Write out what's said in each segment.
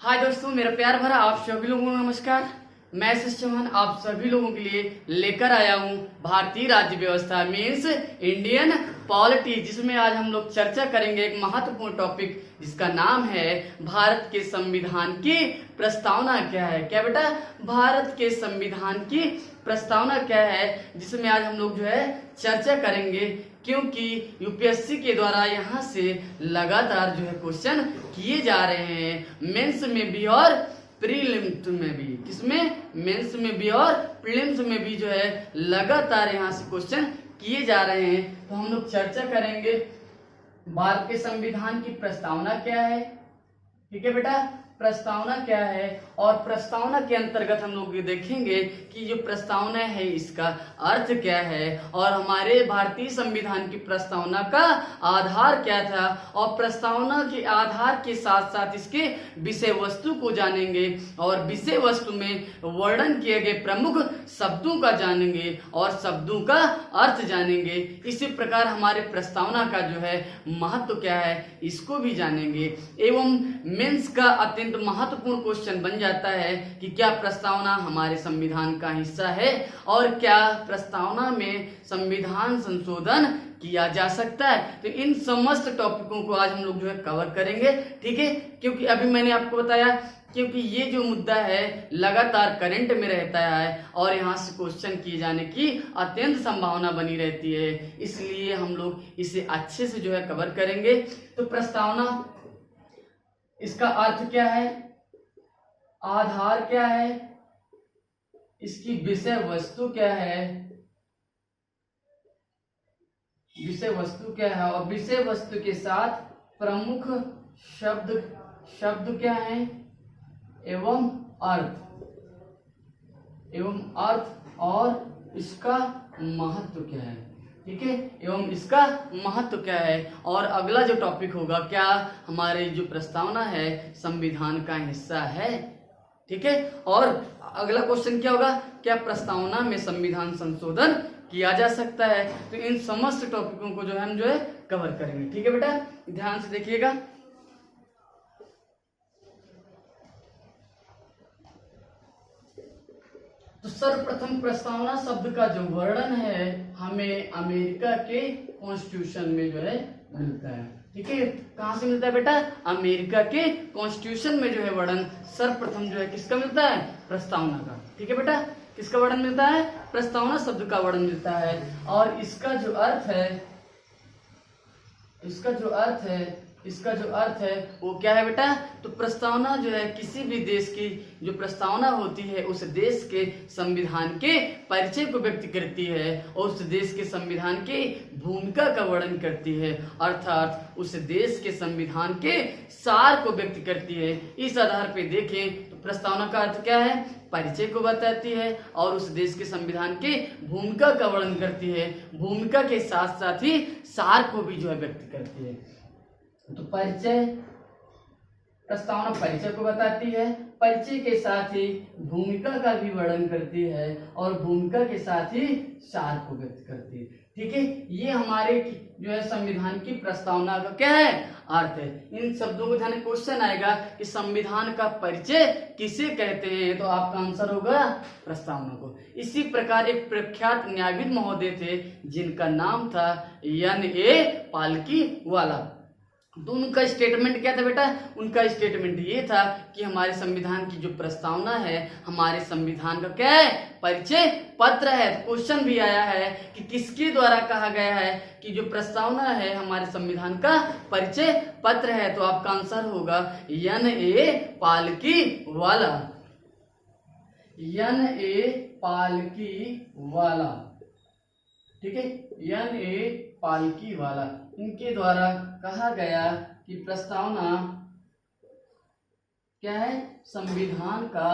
हाय दोस्तों, मेरा प्यार भरा आप सभी लोगों को नमस्कार। मैं एस चौहान आप सभी लोगों के लिए लेकर आया हूं भारतीय राज्य व्यवस्था मीन्स इंडियन पॉलिटी, जिसमें आज हम लोग चर्चा करेंगे एक महत्वपूर्ण टॉपिक जिसका नाम है भारत के संविधान की प्रस्तावना क्या है। क्या बेटा? भारत के संविधान की प्रस्तावना क्या है, जिसमें आज हम लोग चर्चा करेंगे, क्योंकि यूपीएससी के द्वारा यहाँ से लगातार क्वेश्चन किए जा रहे हैं मेंस में भी और प्रीलिम्स में भी। किसमें? मेंस में भी और प्रीलिम्स में भी लगातार यहाँ से क्वेश्चन किए जा रहे हैं। तो हम लोग चर्चा करेंगे भारत के संविधान की प्रस्तावना क्या है। ठीक है बेटा, प्रस्तावना क्या है, और प्रस्तावना के अंतर्गत हम लोग ये देखेंगे कि जो प्रस्तावना है इसका अर्थ क्या है, और हमारे भारतीय संविधान की प्रस्तावना का आधार क्या था, और प्रस्तावना के आधार के साथ साथ इसके विषय वस्तु को जानेंगे, और विषय वस्तु में वर्णन किए गए प्रमुख शब्दों का जानेंगे और शब्दों का अर्थ जानेंगे। इसी प्रकार हमारे प्रस्तावना का महत्व क्या है इसको भी जानेंगे। एवं मेंस का अत्यंत महत्वपूर्ण क्वेश्चन बन जाता है कि क्या प्रस्तावना हमारे संविधान का हिस्सा है, और क्या प्रस्तावना में संविधान संशोधन किया जा सकता है। तो इन समस्त टॉपिकों को आज हम लोग कवर करेंगे। ठीक है, क्योंकि अभी मैंने आपको बताया क्योंकि ये जो मुद्दा है लगातार करंट में रहता है और यहाँ से क्वेश्चन किए जाने की अत्यंत संभावना बनी रहती है, इसलिए हम लोग इसे अच्छे से कवर करेंगे। तो प्रस्तावना, इसका अर्थ क्या है, आधार क्या है, इसकी विषय वस्तु क्या है, विषय वस्तु क्या है, और विषय वस्तु के साथ प्रमुख शब्द क्या है, एवं अर्थ और इसका महत्व क्या है। ठीक है, एवं इसका महत्व क्या है। और अगला जो टॉपिक होगा, क्या हमारे जो प्रस्तावना है संविधान का हिस्सा है। ठीक है, और अगला क्वेश्चन क्या होगा, क्या प्रस्तावना में संविधान संशोधन किया जा सकता है। तो इन समस्त टॉपिकों को हम कवर करेंगे। ठीक है बेटा, ध्यान से देखिएगा। तो सर्वप्रथम प्रस्तावना शब्द का जो वर्णन है हमें अमेरिका के कॉन्स्टिट्यूशन में मिलता है। ठीक है, कहां से मिलता है बेटा? अमेरिका के कॉन्स्टिट्यूशन में वर्णन सर्वप्रथम किसका मिलता है? प्रस्तावना का। ठीक है बेटा, किसका वर्णन मिलता है? प्रस्तावना शब्द का वर्णन मिलता है। और इसका जो अर्थ है वो क्या है बेटा? तो प्रस्तावना किसी भी देश की जो प्रस्तावना होती है उस देश के संविधान के परिचय को व्यक्त करती है और उस देश के संविधान की भूमिका का वर्णन करती है, अर्थात उस देश के संविधान के सार को व्यक्त करती है। इस आधार पे देखें तो प्रस्तावना का अर्थ क्या है? परिचय को बताती है और उस देश के संविधान की भूमिका का वर्णन करती है। भूमिका के साथ साथ ही सार को भी व्यक्त करती है। तो परिचय, प्रस्तावना परिचय को बताती है, परिचय के साथ ही भूमिका का भी वर्णन करती है और भूमिका के साथ ही सार को व्यक्त करती है। ठीक है, ये हमारे संविधान की प्रस्तावना का क्या है? अर्थ है। इन शब्दों को ध्यान, क्वेश्चन आएगा कि संविधान का परिचय किसे कहते हैं, तो आपका आंसर होगा प्रस्तावना को। इसी प्रकार एक प्रख्यात न्यायविद महोदय थे जिनका नाम था N.A. पालकीवाला। तो उनका स्टेटमेंट क्या था बेटा? उनका स्टेटमेंट ये था कि हमारे संविधान की जो प्रस्तावना है हमारे संविधान का क्या है? परिचय पत्र है। क्वेश्चन भी आया है कि किसके द्वारा कहा गया है कि जो प्रस्तावना है हमारे संविधान का परिचय पत्र है, तो आपका आंसर होगा N.A. पालकीवाला। N.A. पालकीवाला। ठीक है, N.A. पालकीवाला, इनके द्वारा कहा गया कि प्रस्तावना क्या है? संविधान का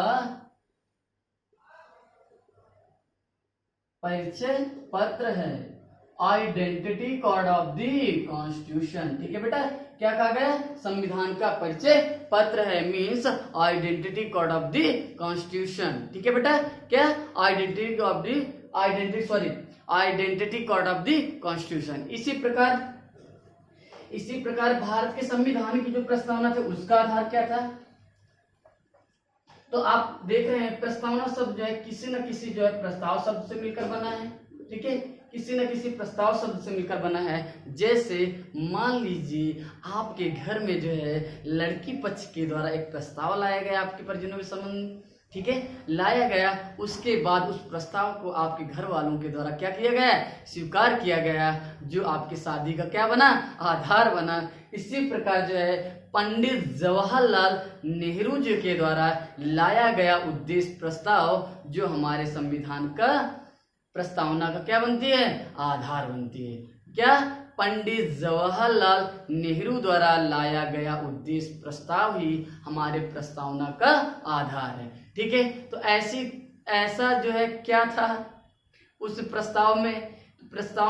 परिचय पत्र है, identity card of the constitution. ठीक है बेटा, क्या कहा गया? संविधान का परिचय पत्र है means identity card of the constitution. ठीक है बेटा, क्या? Identity card of the constitution. इसी प्रकार भारत के संविधान की जो प्रस्तावना थी उसका आधार क्या था? तो आप देख रहे हैं प्रस्तावना शब्द जो है किसी न किसी जो है प्रस्ताव शब्द से मिलकर बना है, ठीक है, किसी न किसी प्रस्ताव शब्द से मिलकर बना है। जैसे मान लीजिए आपके घर में जो है लड़की पक्ष के द्वारा एक प्रस्ताव लाया गया आपके परिजनों के संबंध, ठीक है, लाया गया, उसके बाद उस प्रस्ताव को आपके घर वालों के द्वारा क्या किया गया, स्वीकार किया गया, जो आपकी शादी का क्या बना, आधार बना। इसी प्रकार जो है पंडित जवाहरलाल नेहरू जी के द्वारा लाया गया उद्देश्य प्रस्ताव जो हमारे संविधान का प्रस्तावना का क्या बनती है, आधार बनती है। क्या, पंडित जवाहरलाल नेहरू द्वारा लाया गया उद्देश्य प्रस्ताव ही हमारे प्रस्तावना का आधार है, ठीक है। तो ऐसा जो है क्या था उस प्रस्ताव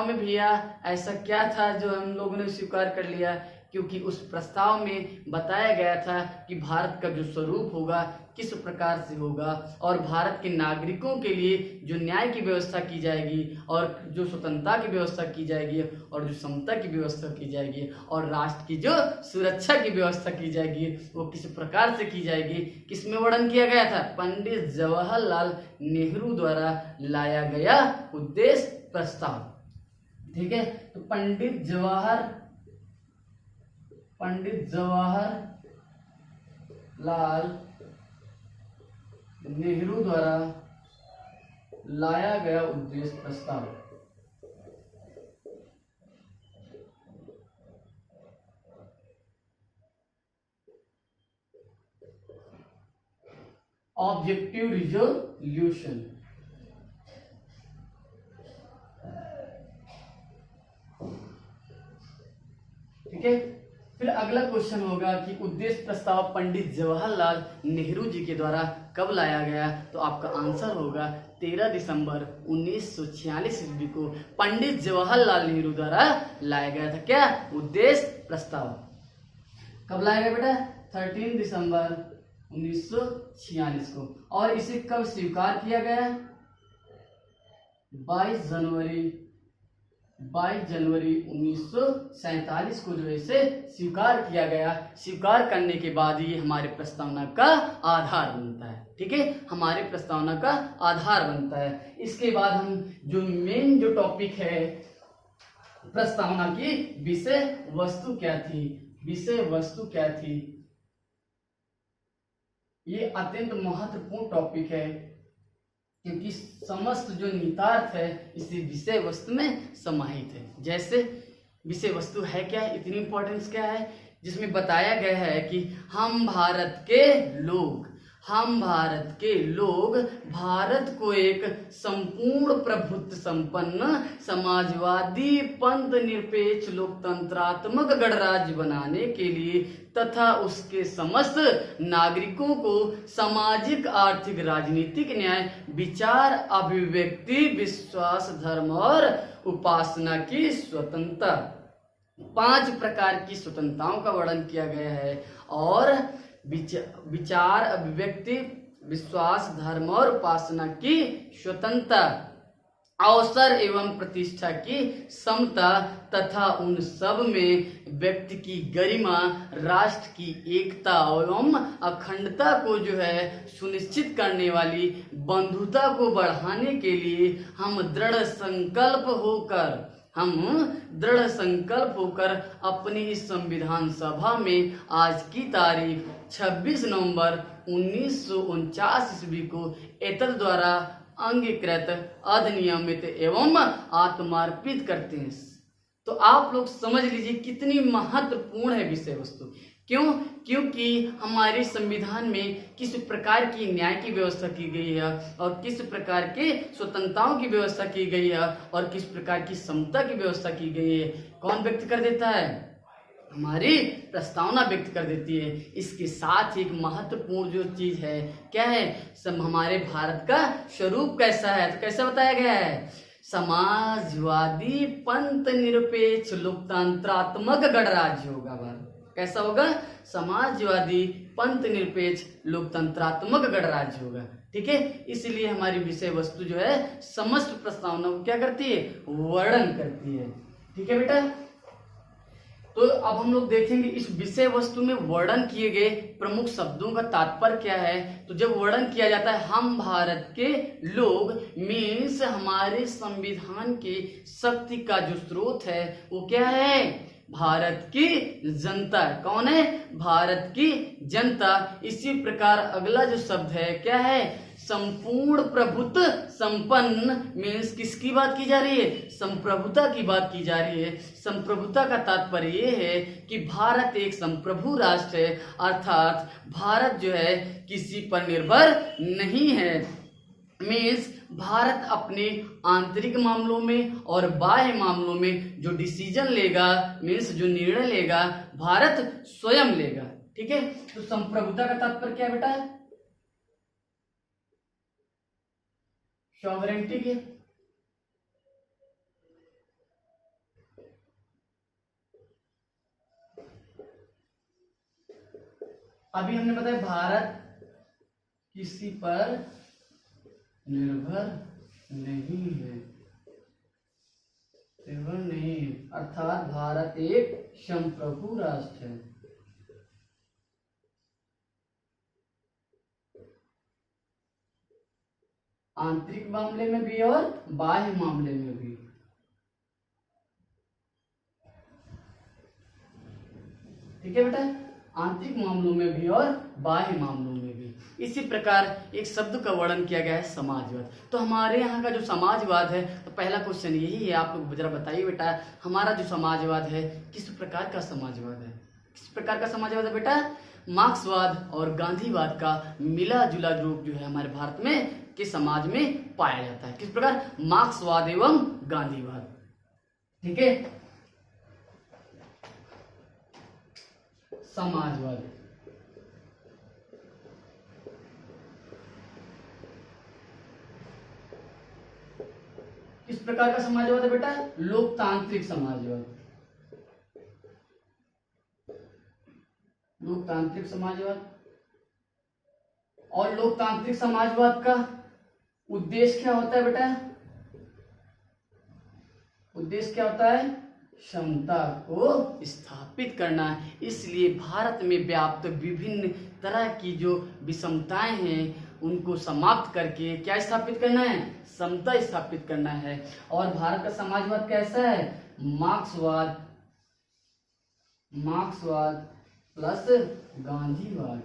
में भैया ऐसा क्या था जो हम लोगों ने स्वीकार कर लिया, क्योंकि उस प्रस्ताव में बताया गया था कि भारत का जो स्वरूप होगा किस प्रकार से होगा और भारत के नागरिकों के लिए जो न्याय की व्यवस्था की जाएगी और जो स्वतंत्रता की व्यवस्था की जाएगी और जो समता की व्यवस्था की जाएगी और राष्ट्र की जो सुरक्षा की व्यवस्था की जाएगी वो किस प्रकार से की जाएगी, किसमें वर्णन किया गया था, पंडित जवाहरलाल नेहरू द्वारा लाया गया उद्देश्य प्रस्ताव, ठीक है। तो पंडित जवाहरलाल नेहरू द्वारा लाया गया उद्देश्य प्रस्ताव, ऑब्जेक्टिव रिजोल्यूशन, ठीक है। फिर अगला क्वेश्चन होगा कि उद्देश्य प्रस्ताव पंडित जवाहरलाल नेहरू जी के द्वारा कब लाया गया, तो आपका आंसर होगा 13 दिसंबर 1946 ईस्वी को पंडित जवाहरलाल नेहरू द्वारा लाया गया था। क्या, उद्देश्य प्रस्ताव कब लाया गया बेटा, 13 दिसंबर 1946 को। और इसे कब स्वीकार किया गया, 22 जनवरी 1947 को जो है इसे स्वीकार किया गया। स्वीकार करने के बाद ये हमारे प्रस्तावना का आधार बनता है, ठीक है, हमारे प्रस्तावना का आधार बनता है। इसके बाद हम जो मेन जो टॉपिक है प्रस्तावना की विषय वस्तु क्या थी, ये अत्यंत महत्वपूर्ण टॉपिक है क्योंकि समस्त जो निहितार्थ है इसी विषय वस्तु में समाहित है। जैसे विषय वस्तु है क्या, इतनी इंपॉर्टेंस क्या है, जिसमें बताया गया है कि हम भारत के लोग भारत को एक संपूर्ण प्रभुत्व संपन्न समाजवादी पंथ निरपेक्ष लोकतंत्रात्मक गणराज्य बनाने के लिए तथा उसके समस्त नागरिकों को सामाजिक आर्थिक राजनीतिक न्याय विचार अभिव्यक्ति विश्वास धर्म और उपासना की स्वतंत्रता, 5 प्रकार की स्वतंत्रताओं का वर्णन किया गया है और विचार अभिव्यक्ति विश्वास धर्म और उपासना की स्वतंत्रता, अवसर एवं प्रतिष्ठा की समता तथा उन सब में व्यक्ति की गरिमा, राष्ट्र की एकता एवं अखंडता को जो है सुनिश्चित करने वाली बंधुता को बढ़ाने के लिए हम दृढ़ संकल्प होकर अपनी इस संविधान सभा में आज की तारीख 26 नवंबर 1949 ईस्वी को एतद द्वारा अंगीकृत अधिनियमित एवं आत्मार्पित करते हैं। तो आप लोग समझ लीजिए कितनी महत्वपूर्ण है विषय वस्तु। क्यों? क्योंकि हमारे संविधान में किस प्रकार की न्याय की व्यवस्था की गई है और किस प्रकार के स्वतंत्रताओं की व्यवस्था की गई है और किस प्रकार की समता की व्यवस्था की गई है, कौन व्यक्त कर देता है, हमारी प्रस्तावना व्यक्त कर देती है। इसके साथ एक महत्वपूर्ण जो चीज है क्या है, हमारे भारत का स्वरूप कैसा है, तो कैसा बताया गया है, समाजवादी पंथ निरपेक्ष लोकतंत्रात्मक गणराज्य होगा। भारत कैसा होगा, समाजवादी पंथ निरपेक्ष लोकतंत्रात्मक गणराज्य होगा। ठीक है, इसलिए हमारी विषय वस्तु जो है समस्त प्रस्तावना को क्या करती है, वर्णन करती है। ठीक है बेटा, तो अब हम लोग देखेंगे इस विषय वस्तु में वर्णन किए गए प्रमुख शब्दों का तात्पर्य क्या है। तो जब वर्णन किया जाता है हम भारत के लोग मीन्स हमारे संविधान की शक्ति का जो स्रोत है वो क्या है, भारत की जनता। कौन है, भारत की जनता। इसी प्रकार अगला जो शब्द है क्या है, संपूर्ण प्रभुत्व संपन्न मीन्स किसकी बात की जा रही है, संप्रभुता की बात की जा रही है। संप्रभुता का तात्पर्य ये है कि भारत एक संप्रभु राष्ट्र है, अर्थात भारत जो है किसी पर निर्भर नहीं है। मीन्स भारत अपने आंतरिक मामलों में और बाह्य मामलों में जो डिसीजन लेगा मीन्स जो निर्णय लेगा भारत स्वयं लेगा। ठीक है, तो संप्रभुता का तात्पर्य क्या है बेटा, सॉवरेंटी के। अभी हमने बताया भारत किसी पर निर्भर नहीं है, निर्भर नहीं है, अर्थात भारत एक संप्रभु राष्ट्र है। आंतरिक मामले में भी और बाह्य मामले में भी। ठीक है बेटा, आंतरिक मामलों में भी और बाह्य मामलों में भी। इसी प्रकार एक शब्द का वर्णन किया गया है समाजवाद। तो हमारे यहाँ का जो समाजवाद है, तो पहला क्वेश्चन यही है, आप लोग जरा बताइए बेटा हमारा जो समाजवाद है किस प्रकार का समाजवाद है, किस प्रकार का समाजवाद है बेटा, मार्क्सवाद और गांधीवाद का मिला जुला रूप जो है हमारे भारत में के समाज में पाया जाता है। किस प्रकार, मार्क्सवाद एवं गांधीवाद। ठीक है, समाजवाद। किस प्रकार का समाजवाद है बेटा, लोकतांत्रिक समाजवाद। लोकतांत्रिक समाजवाद। और लोकतांत्रिक समाजवाद का उद्देश्य क्या होता है बेटा, उद्देश्य क्या होता है, क्षमता को स्थापित करना। इसलिए भारत में व्याप्त विभिन्न तरह की जो विषमताएं हैं उनको समाप्त करके क्या स्थापित करना है, समता स्थापित करना है। और भारत का समाजवाद कैसा है, मार्क्सवाद, मार्क्सवाद प्लस गांधीवाद,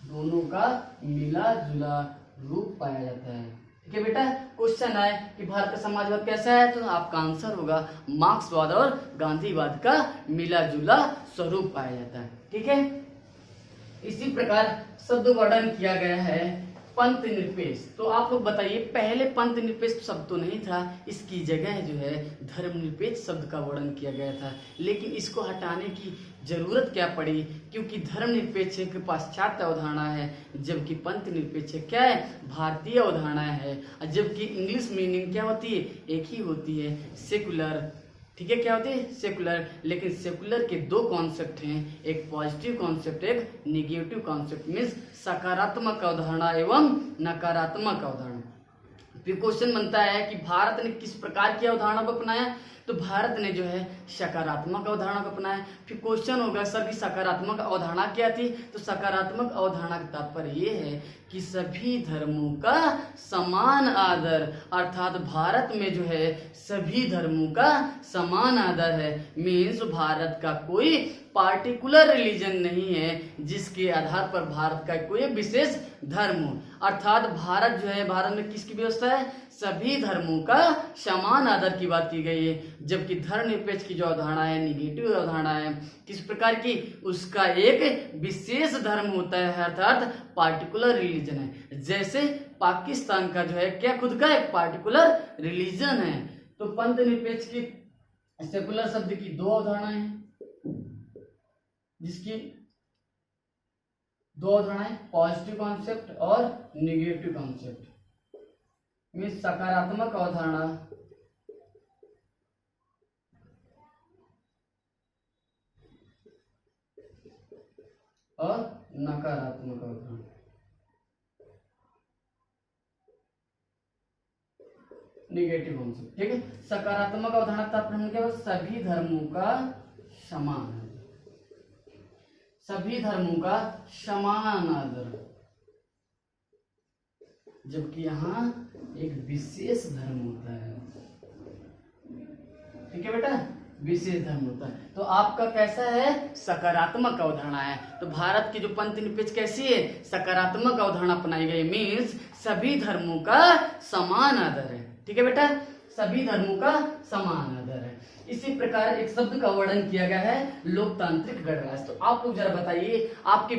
दोनों का मिला जुला रूप पाया जाता है। ठीक है बेटा, क्वेश्चन आए कि भारत का समाजवाद कैसा है, तो आपका आंसर होगा मार्क्सवाद और गांधीवाद का मिला जुला स्वरूप पाया जाता है। ठीक है, इसी प्रकार शब्द वर्णन किया गया है पंथ निरपेक्ष। तो आप लोग बताइए, पहले पंथ निरपेक्ष शब्द तो नहीं था, इसकी जगह जो है धर्मनिरपेक्ष शब्द का वर्णन किया गया था। लेकिन इसको हटाने की जरूरत क्या पड़ी, क्योंकि धर्मनिरपेक्ष एक पाश्चात्य अवधारणा है, जबकि पंथ निरपेक्ष क्या है, भारतीय अवधारणा है। जबकि इंग्लिश मीनिंग क्या होती है, एक ही होती है, सेकुलर। ठीक है, क्या होती है, सेकुलर। लेकिन सेकुलर के दो कॉन्सेप्ट हैं, एक पॉजिटिव कॉन्सेप्ट, एक निगेटिव कॉन्सेप्ट। मीन्स सकारात्मक अवधारणा एवं नकारात्मक अवधारणा। फिर क्वेश्चन बनता है कि भारत ने किस प्रकार की अवधारणा को अपनाया, तो भारत ने जो है सकारात्मक अवधारणा को अपनाया। फिर क्वेश्चन होगा सर की सकारात्मक अवधारणा क्या थी, तो सकारात्मक अवधारणा का तात्पर्य ये है कि सभी धर्मों का समान आदर, अर्थात भारत में जो है सभी धर्मों का समान आदर है। मीन्स भारत का कोई पार्टिकुलर रिलीजन नहीं है जिसके आधार पर भारत का कोई विशेष धर्म हो। अर्थात भारत जो है, भारत में किसकी व्यवस्था है, सभी धर्मों का समान आदर की बात की गई है। जबकि धर्मनिरपेक्ष की जो अवधारणा है, निगेटिव अवधारणा है, किस प्रकार की, उसका एक विशेष धर्म होता है, अर्थात पार्टिकुलर रिलीजन है। जैसे पाकिस्तान का जो है क्या खुद का एक पार्टिकुलर रिलीजन है। तो पंथ निरपेक्ष की सेकुलर शब्द की दो अवधारणाएं हैं, जिसकी दो अवधारणाएं, पॉजिटिव कॉन्सेप्ट और निगेटिव कॉन्सेप्ट। मीन्स सकारात्मक अवधारणा और नकारात्मक अवधारणा। Negative concept. ठीक है, सकारात्मक अवधारणा तात्पर्य क्या, सभी धर्मों का समान है। सभी धर्मों का समान आदर, जबकि यहाँ एक विशेष धर्म होता है। ठीक है बेटा, विशेष धर्म होता है। तो आपका कैसा है, सकारात्मक अवधारणा है। तो भारत की जो पंक्ति पेज कैसी है, सकारात्मक अवधारणा अपनाई गई, मीन्स सभी धर्मों का समान आदर है। ठीक है बेटा, सभी धर्मों का समान आदर है। इसी प्रकार एक शब्द का वर्णन किया गया है, लोकतांत्रिक गणराज्य। तो आप लोग जरा बताइए, आपके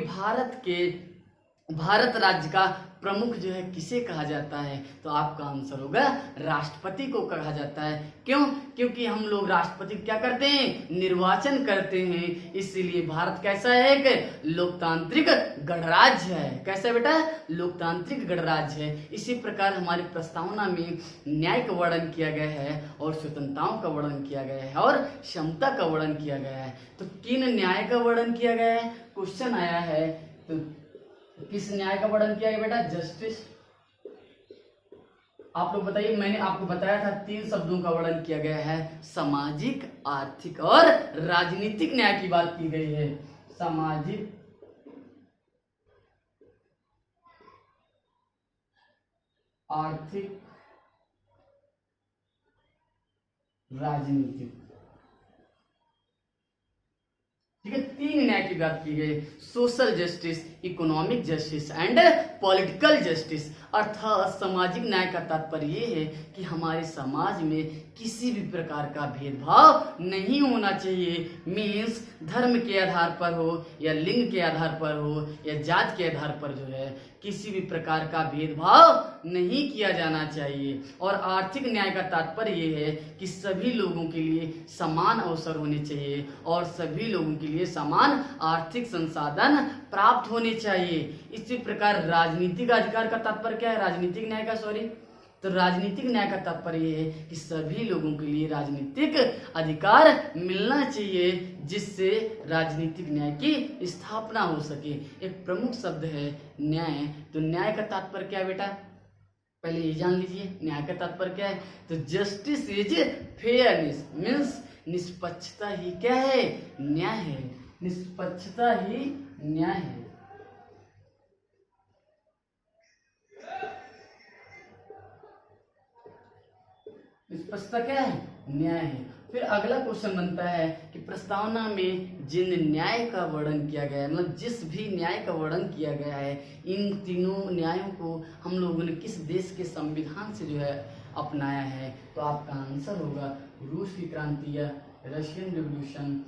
भारत राज्य का प्रमुख जो है किसे कहा जाता है? तो आपका आंसर होगा राष्ट्रपति को कहा जाता है। क्यों? क्योंकि हम लोग राष्ट्रपति क्या करते हैं, निर्वाचन करते हैं, इसीलिए भारत कैसा है, एक लोकतांत्रिक गणराज्य है। कैसा है बेटा, लोकतांत्रिक गणराज्य है। इसी प्रकार हमारी प्रस्तावना में न्याय का वर्णन किया गया है और स्वतंत्रताओं का वर्णन किया गया है और क्षमता का वर्णन किया गया है। तो किन न्याय का वर्णन किया गया है, क्वेश्चन आया है। तो किस न्याय का वर्णन किया गया बेटा, जस्टिस। आप लोग बताइए, मैंने आपको बताया था 3 शब्दों का वर्णन किया गया है, सामाजिक, आर्थिक और राजनीतिक न्याय की बात की गई है। सामाजिक, आर्थिक, राजनीतिक। ठीक है, 3 न्याय की बात की गई, social justice, economic justice and political justice. अर्थात सामाजिक न्याय का तात्पर्य ये है कि हमारे समाज में किसी भी प्रकार का भेदभाव नहीं होना चाहिए। मीन्स धर्म के आधार पर हो या लिंग के आधार पर हो या जात के आधार पर जो है किसी भी प्रकार का भेदभाव नहीं किया जाना चाहिए। और आर्थिक न्याय का तात्पर्य ये है कि सभी लोगों के लिए समान अवसर होने चाहिए और सभी लोगों के लिए समान आर्थिक संसाधन प्राप्त होने चाहिए। इसी प्रकार राजनीतिक अधिकार का तात्पर्य क्या है, राजनीतिक न्याय का, तो राजनीतिक न्याय का तात्पर्य ये है कि सभी लोगों के लिए राजनीतिक अधिकार मिलना चाहिए, जिससे राजनीतिक न्याय की स्थापना हो सके। एक प्रमुख शब्द है न्याय। तो न्याय का तात्पर्य क्या है बेटा, पहले ये जान लीजिए, न्याय का तात्पर्य क्या है। तो जस्टिस इज फेयरनेस, मीन्स निष्पक्षता ही क्या है, न्याय है। निष्पक्षता ही न्याय है। निष्पक्षता क्या है, न्याय है। फिर अगला क्वेश्चन बनता है कि प्रस्तावना में जिन न्याय का वर्णन किया गया है, मतलब जिस भी न्याय का वर्णन किया गया है, इन तीनों न्यायों को हम लोगों ने किस देश के संविधान से जो है अपनाया है? तो आपका आंसर होगा रूस की क्रांति या रशियन रिवॉल्यूशन।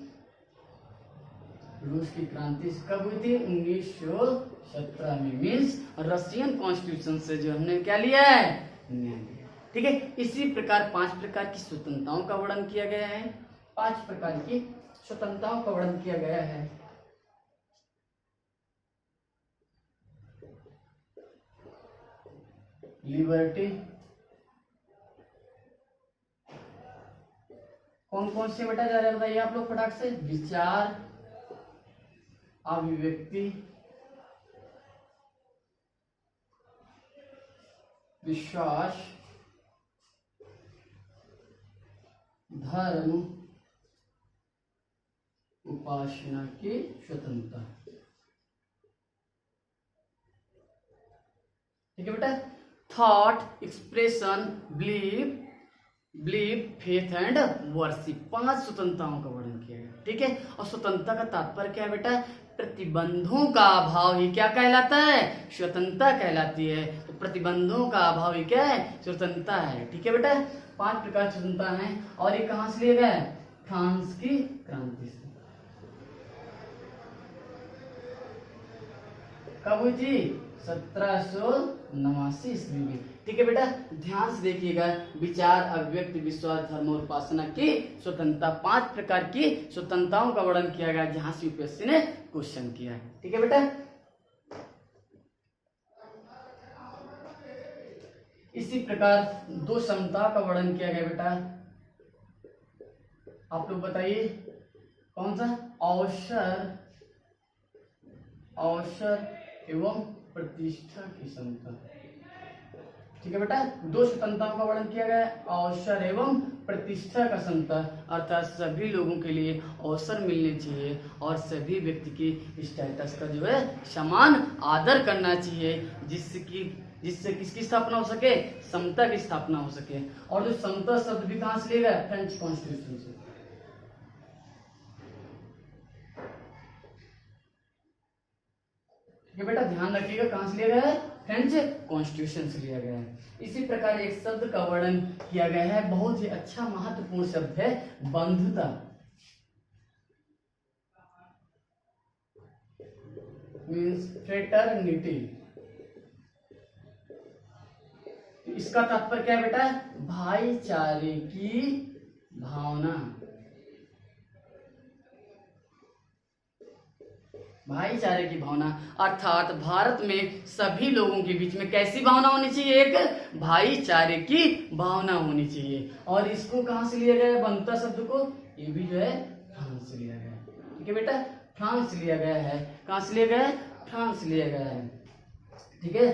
रूस की क्रांति कब हुई थी, 1917 में। मीन्स रशियन कॉन्स्टिट्यूशन से जो हमने क्या लिया है, न्याय लिया। ठीक है, इसी प्रकार 5 प्रकार की स्वतंत्रताओं का वर्णन किया गया है। 5 प्रकार की स्वतंत्रताओं का वर्णन किया गया है। लिबर्टी, कौन कौन से बेटा जा रहे हैं बताइए आप लोग फटाक से। विचार, अभिव्यक्ति, विश्वास, धर्म, उपासना की स्वतंत्रता। ठीक है बेटा, thought, expression, believe, faith and worship, 5 स्वतंत्रताओं का वर्णन किया गया। ठीक है, और स्वतंत्रता का तात्पर्य क्या है बेटा, प्रतिबंधों का अभाव ही क्या कहलाता है, स्वतंत्रता कहलाती है। तो प्रतिबंधों का अभाव ही क्या है, स्वतंत्रता है। ठीक है बेटा, 5 प्रकार की स्वतंत्रता है। और ये कहां से लिए गए, फ्रांस की क्रांति से। कब हुई थी, 1789 ईस्वी में। ठीक है बेटा, ध्यान से देखिएगा, विचार, अभिव्यक्ति, विश्वास, धर्म और उपासना की स्वतंत्रता, 5 प्रकार की स्वतंत्रताओं का वर्णन किया गया, जहां से यूपीएससी ने क्वेश्चन किया है। ठीक है बेटा, इसी प्रकार 2 समता का वर्णन किया गया बेटा। आप लोग बताइए कौन सा, अवसर एवं प्रतिष्ठा की समता। ठीक है बेटा। दो स्वतंत्रताओं का वर्णन किया गया है, अवसर एवं प्रतिष्ठा का समता, अर्थात सभी लोगों के लिए अवसर मिलने चाहिए और सभी व्यक्ति की स्टेटस का जो है समान आदर करना चाहिए, जिससे किसकी स्थापना हो सके, समता की स्थापना हो सके। और जो समता शब्द भी कहां से लिया गया, फ्रेंच कॉन्स्टिट्यूशन से। ये बेटा ध्यान रखिएगा, कहां से लिया गया है, फ्रेंच कॉन्स्टिट्यूशन से लिया गया है। इसी प्रकार एक शब्द का वर्णन किया गया है, बहुत ही अच्छा महत्वपूर्ण शब्द है, बंधुता। Means fraternity. इसका तात्पर्य क्या है बेटा, भाईचारे की भावना। भाईचारे की भावना अर्थात भारत में सभी लोगों के बीच में कैसी भावना होनी चाहिए, एक भाईचारे की भावना होनी चाहिए। और इसको कहां से लिया गया है, बंधुता शब्द को, ये भी जो है फ्रांस से लिया गया है। ठीक है बेटा, फ्रांस से लिया गया है। कहां से लिया गया है, फ्रांस से लिया गया है। ठीक है,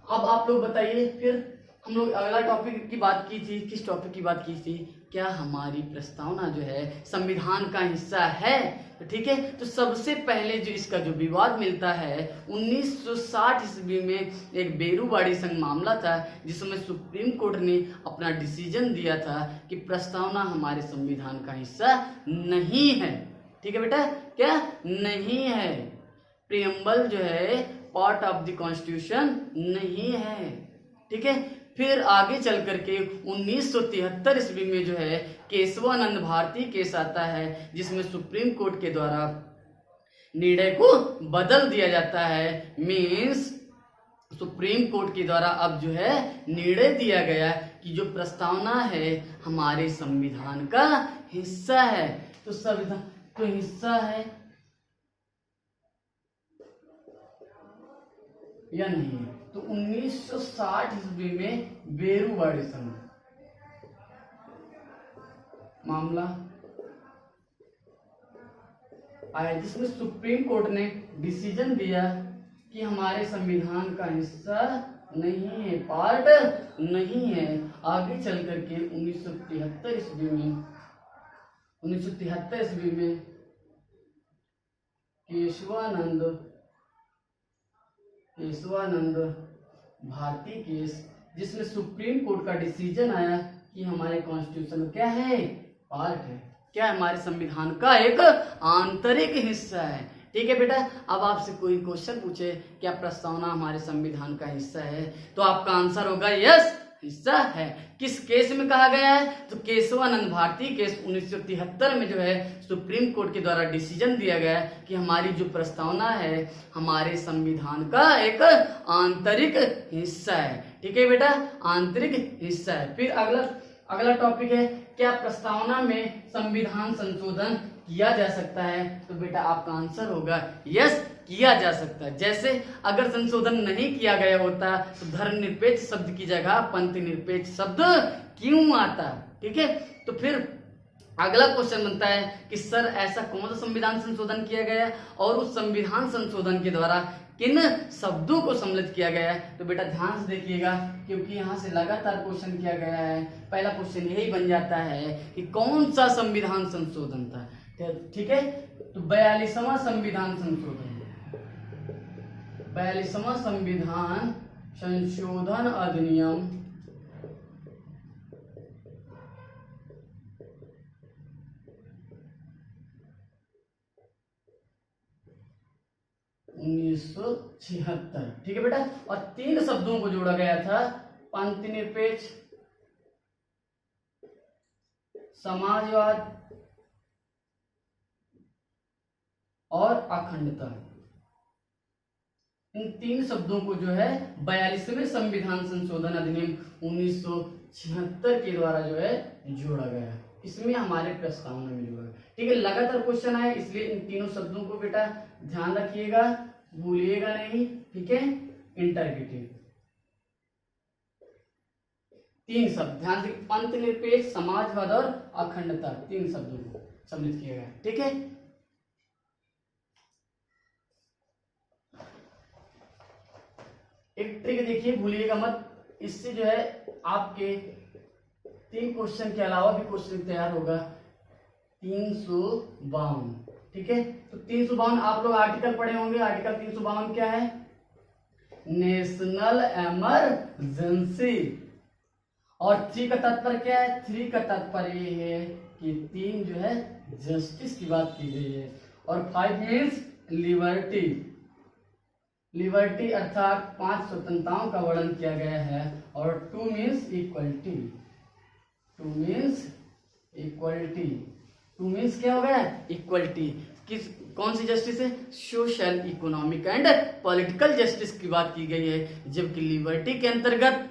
अब आप लोग बताइए, फिर हम लोग अगला टॉपिक की बात की थी, किस टॉपिक की बात की थी, क्या हमारी प्रस्तावना जो है संविधान का हिस्सा है। तो ठीक है, तो सबसे पहले जो इसका जो विवाद मिलता है 1960 ईस्वी में एक बेरूवाड़ी संघ मामला था, जिसमें सुप्रीम कोर्ट ने अपना डिसीजन दिया था कि प्रस्तावना हमारे संविधान का हिस्सा नहीं है। ठीक है बेटा, क्या नहीं है, प्रियम्बल जो है पार्ट ऑफ द कॉन्स्टिट्यूशन नहीं है। ठीक है, फिर आगे चल करके 1973 ईस्वी में जो है केशवानंद भारती केस आता है, जिसमें सुप्रीम कोर्ट के द्वारा निर्णय को बदल दिया जाता है। मीन्स सुप्रीम कोर्ट के द्वारा अब जो है निर्णय दिया गया कि जो प्रस्तावना है हमारे संविधान का हिस्सा है। तो संविधान तो हिस्सा है या नहीं है। तो 1960 ईस्वी में बेरूवाड़ी संघ मामला आया, जिसमें सुप्रीम कोर्ट ने डिसीजन दिया कि हमारे संविधान का हिस्सा नहीं है, पार्ट नहीं है। आगे चल करके 1973 ईस्वी में केशवानंद भारती केस, जिसमें सुप्रीम कोर्ट का डिसीजन आया कि हमारे कॉन्स्टिट्यूशन क्या है, पार्ट है, क्या हमारे संविधान का एक आंतरिक हिस्सा है। ठीक है बेटा, अब आपसे कोई क्वेश्चन पूछे क्या प्रस्तावना हमारे संविधान का हिस्सा है, तो आपका आंसर होगा यस, हिस्सा है। किस केस में कहा गया है, तो केशवानंद भारती केस 1973 में जो है सुप्रीम कोर्ट के द्वारा डिसीजन दिया गया कि हमारी जो प्रस्तावना है हमारे संविधान का एक आंतरिक हिस्सा है। ठीक है बेटा, आंतरिक हिस्सा है। फिर अगला टॉपिक है, क्या प्रस्तावना में संविधान संशोधन किया जा सकता है, तो बेटा आपका आंसर होगा यस, किया जा सकता है। जैसे अगर संशोधन नहीं किया गया होता तो धर्मनिरपेक्ष शब्द की जगह पंथ निरपेक्ष शब्द क्यों आता। ठीक है, तो फिर अगला क्वेश्चन बनता है कि सर ऐसा कौन सा संविधान संशोधन किया गया और उस संविधान संशोधन के द्वारा किन शब्दों को सम्मिलित किया गया है। तो बेटा ध्यान से देखिएगा, क्योंकि यहाँ से लगातार क्वेश्चन किया गया है। पहला क्वेश्चन यही बन जाता है कि कौन सा संविधान संशोधन था। ठीक है, तो 42वां संविधान संशोधन, 42वां संविधान संशोधन अधिनियम 1976। ठीक है बेटा, और 3 शब्दों को जोड़ा गया था, पंथ निरपेक्ष, समाजवाद और अखंडता। इन 3 शब्दों को जो है 42वें संविधान संशोधन अधिनियम 1976 के द्वारा जो है जोड़ा गया। इसमें हमारे प्रस्तावना में जोड़ा। ठीक है, लगातार क्वेश्चन आए, इसलिए इन तीनों शब्दों को बेटा ध्यान रखिएगा, भूलिएगा नहीं। ठीक है, इंटरग्रेटिव 3 शब्द ध्यान से, पंथ निरपेक्ष, समाजवाद और अखंडता, 3 शब्दों को सम्मिलित किया गया। ठीक है, एक ट्रिक देखिए, भूलिएगा मत, इससे जो है आपके 3 क्वेश्चन के अलावा भी क्वेश्चन तैयार होगा 352। ठीक है, तो 352 आप लोग आर्टिकल पढ़े होंगे। आर्टिकल 352 क्या है? National emergency. और 3 का तात्पर्य क्या है? 3 का तात्पर्य ये है कि 3 जो है जस्टिस की बात की गई है। और 5 मीन्स लिबर्टी। लिबर्टी अर्थात 5 स्वतंत्रताओं का वर्णन किया गया है। और 2 means equality. 2 means equality. 2 means क्या हो गया? इक्वलिटी। किस कौन सी जस्टिस है? Social, economic and political justice की बात की गई है। जबकि लिबर्टी के अंतर्गत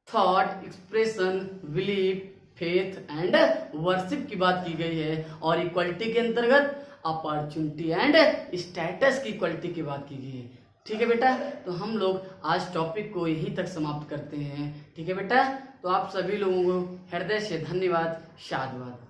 thought, expression, belief, faith and worship की बात की गई है। और इक्वलिटी के अंतर्गत अपॉर्चुनिटी एंड स्टेटस की इक्वलिटी की बात की गई है। ठीक है बेटा, तो हम लोग आज टॉपिक को यहीं तक समाप्त करते हैं। ठीक है बेटा, तो आप सभी लोगों को हृदय से धन्यवाद, साधुवाद।